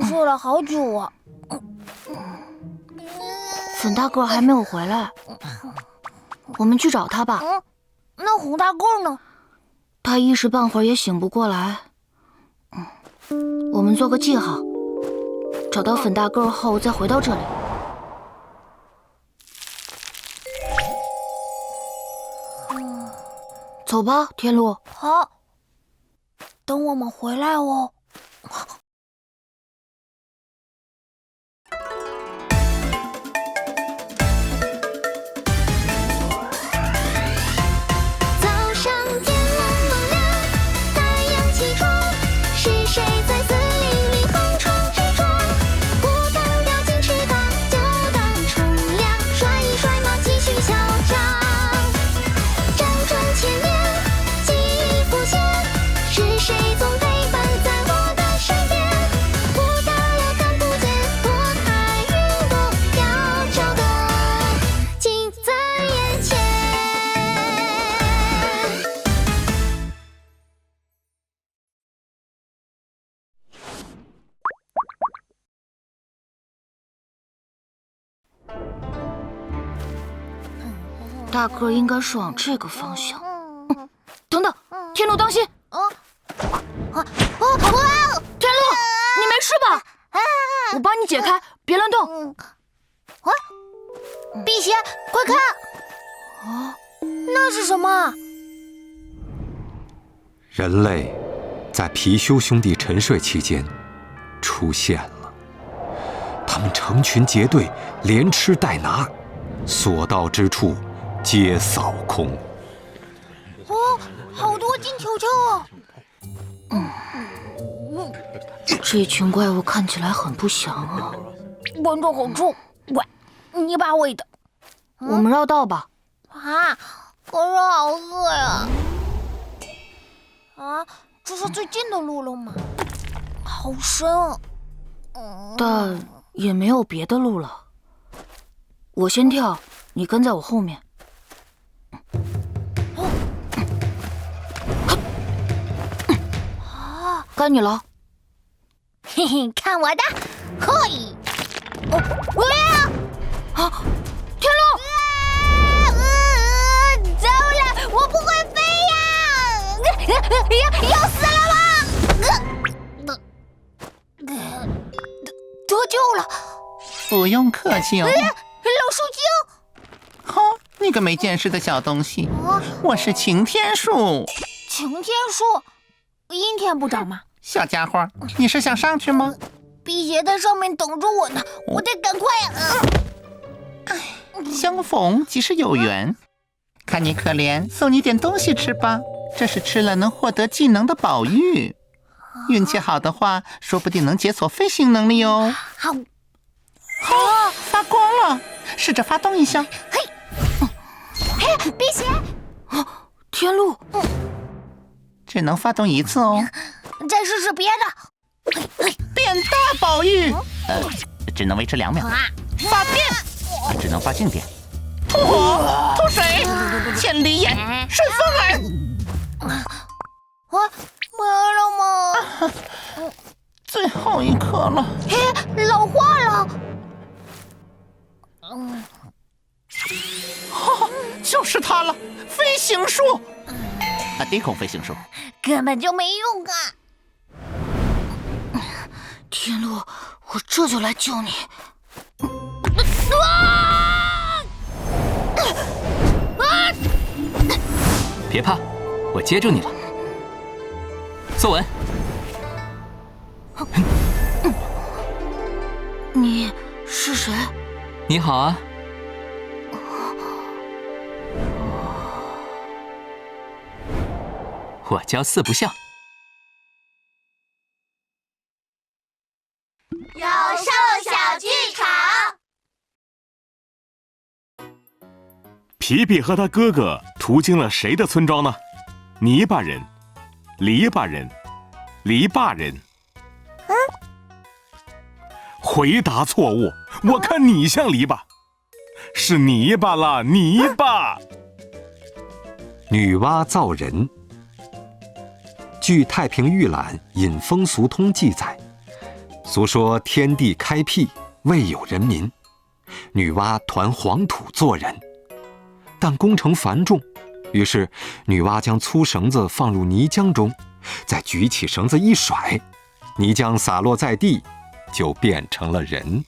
睡了好久啊。粉大个还没有回来，我们去找他吧。那红大个呢？他一时半会儿也醒不过来。我们做个记号，找到粉大个后再回到这里。走吧，天路。好，等我们回来哦。早上天蒙蒙亮，太阳起床，是谁在森林里横冲直撞？不敢掉进池塘，就当乘凉，甩一甩马，继续嚣张。辗转千年，记忆浮现，是谁总陪伴在我的身边？不打扰，看不见，躲开云朵，要找的近在眼前。大个应该是往这个方向。等等，天路，当心！天路，你没事吧？我帮你解开，别乱动。辟邪，快看！那是什么？人类在貔貅兄弟沉睡期间出现了，他们成群结队，连吃带拿，所到之处皆扫空。好多金球球哦！这群怪物看起来很不祥啊。闻着好臭，喂，泥巴味的。我们绕道吧。可是好饿呀！这是最近的路了吗？好深。但也没有别的路了。我先跳，你跟在我后面。该你了。嘿嘿，看我的！嘿！天路！糟了，我不会飞呀！要死了吗？得救了！不用客气哦。老树精！吼，你个没见识的小东西，我是擎天树。擎天树，阴天不长吗？小家伙，你是想上去吗？辟邪在上面等着我呢，我得赶快。相逢即是有缘，看你可怜，送你点东西吃吧。这是吃了能获得技能的宝玉，运气好的话，说不定能解锁飞行能力哦。好，发光了，试着发动一下。嘿，辟邪！天路，只能发动一次哦。再试试别的。变大宝玉，只能维持2秒。发电，只能发静电。吐火，吐水，千里眼，顺风耳。没了吗？最后一颗了。嘿，老化了。就是它了，飞行术。低空飞行术根本就没用啊！天路，我这就来救你。别怕，我接住你了。坐稳。你是谁？你好啊。我叫四不像。有兽小剧场。皮皮和他哥哥途经了谁的村庄呢？泥巴人、篱笆人、篱笆人。回答错误，我看你像篱笆，是泥巴啦，泥巴。女娲造人。据《太平御览·引风俗通》记载，俗说天地开辟，未有人民，女娲团黄土做人，但工程繁重，于是女娲将粗绳子放入泥浆中，再举起绳子一甩，泥浆洒落在地，就变成了人。